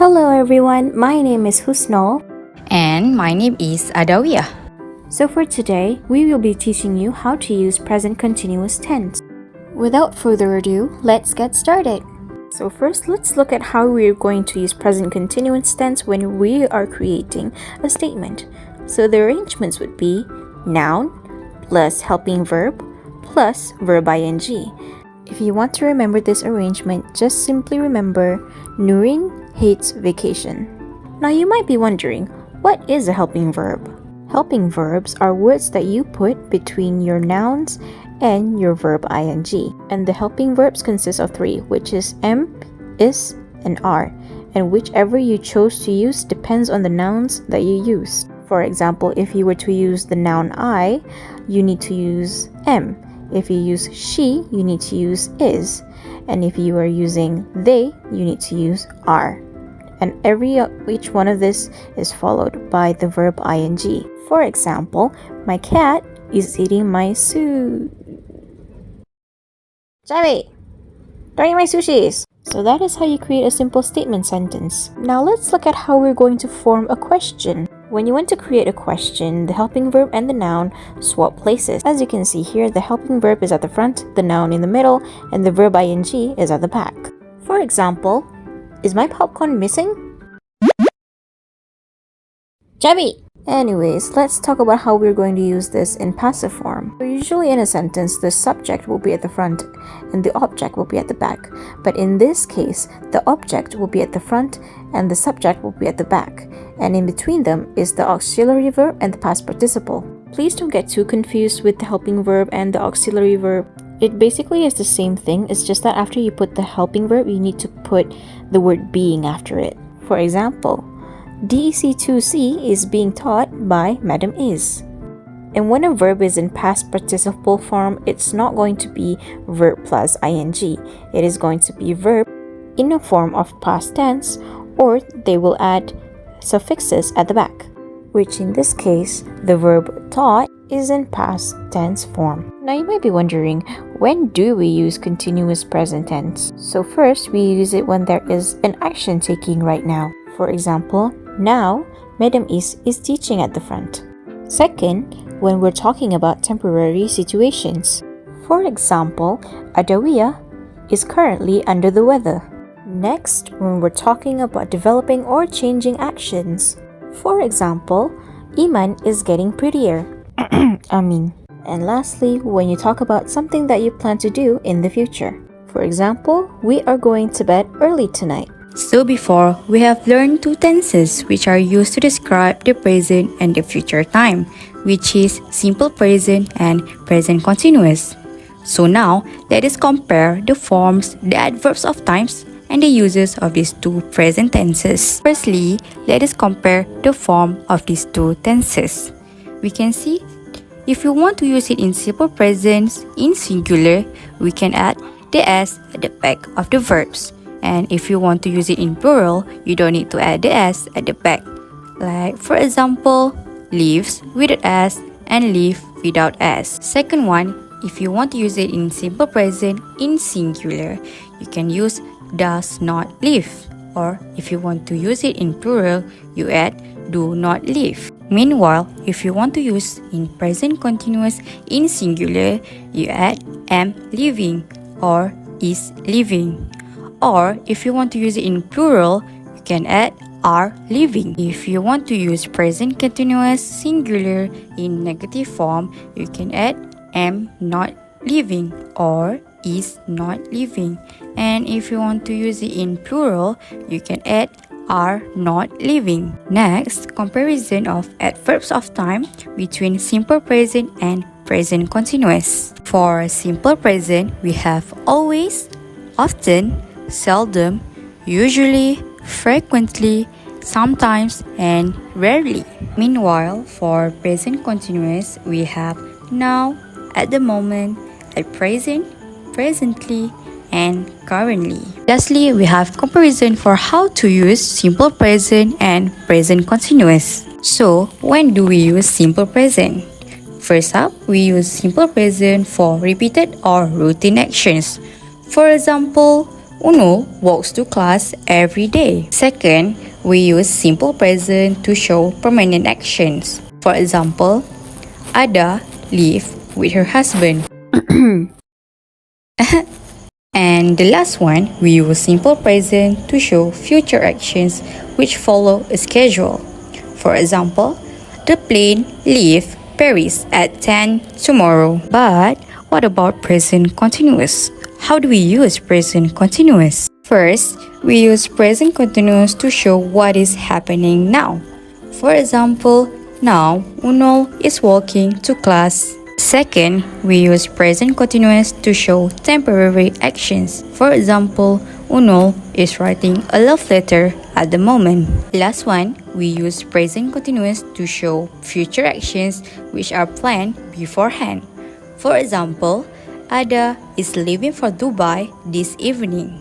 Hello everyone, my name is Husnul. And my name is ADAWIYAH. So for today, we will be teaching you how to use present continuous tense. Without further ado, let's get started. So first, let's look at how we are going to use present continuous tense when we are creating a statement. So the arrangements would be noun plus helping verb plus verb ing. If you want to remember this arrangement, just simply remember Nurin hates vacation. Now you might be wondering, what is a helping verb? Helping verbs are words that you put between your nouns and your verb ing. And the helping verbs consist of three, which is am, is, and are. And whichever you chose to use depends on the nouns that you use. For example, if you were to use the noun I, you need to use am. If you use she, you need to use is. And if you are using they, you need to use are. And each one of this is followed by the verb ing. For example, my cat is eating my Javi, don't eat my sushis. So that is how you create a simple statement sentence. Now let's look at how we're going to form a question. When you want to create a question, the helping verb and the noun swap places. As you can see here, the helping verb is at the front, the noun in the middle, and the verb ing is at the back. For example, is my popcorn missing? Javi! Anyways, let's talk about how we're going to use this in passive form. So usually in a sentence, the subject will be at the front and the object will be at the back. But in this case, the object will be at the front and the subject will be at the back. And in between them is the auxiliary verb and the past participle. Please don't get too confused with the helping verb and the auxiliary verb. It basically is the same thing, it's just that after you put the helping verb, you need to put the word being after it. For example, DEC2C is being taught by Madam Is. And when a verb is in past participle form, it's not going to be verb plus ing. It is going to be verb in a form of past tense, or they will add suffixes at the back, which in this case, the verb taught is in past tense form. Now you might be wondering, when do we use continuous present tense? So first, we use it when there is an action taking right now. For example, now, Madam is teaching at the front. Second, when we're talking about temporary situations. For example, ADAWIYAH is currently under the weather. Next, when we're talking about developing or changing actions. For example, Iman is getting prettier. Amin. And lastly, when you talk about something that you plan to do in the future. For example, we are going to bed early tonight. So before, we have learned two tenses which are used to describe the present and the future time, which is simple present and present continuous. So now, let us compare the forms, the adverbs of times, and the uses of these two present tenses. Firstly, let us compare the form of these two tenses. We can see, if you want to use it in simple present, in singular, we can add the s at the back of the verbs. And if you want to use it in plural, you don't need to add the s at the back. Like, for example, lives without s and live without s. Second one, if you want to use it in simple present, in singular, you can use does not live. Or if you want to use it in plural, you add do not live. Meanwhile, if you want to use in present continuous, in singular, you add am living or is living. Or if you want to use it in plural, you can add are living. If you want to use present continuous singular in negative form, you can add am not living or is not living. And if you want to use it in plural, you can add are not living. Next, comparison of adverbs of time between simple present and present continuous. For simple present, we have always, often, seldom, usually, frequently, sometimes, and rarely. Meanwhile, for present continuous, we have now, at the moment, at present, presently, and currently. Lastly, we have comparison for how to use simple present and present continuous. So, when do we use simple present? First up, we use simple present for repeated or routine actions. For example, Husnul walks to class every day. Second, we use simple present to show permanent actions. For example, Ada live with her husband. And the last one, we use simple present to show future actions which follow a schedule. For example, the plane leaves Paris at 10 tomorrow. But what about present continuous? How do we use present continuous? First, we use present continuous to show what is happening now. For example, now Husnul is walking to class. Second, we use present continuous to show temporary actions. For example, Husnul is writing a love letter at the moment. Last one, we use present continuous to show future actions which are planned beforehand. For example, Ada is leaving for Dubai this evening.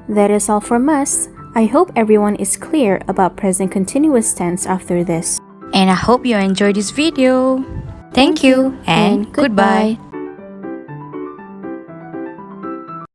That is all from us. I hope everyone is clear about present continuous tense after this. And I hope you enjoyed this video. Thank you and goodbye.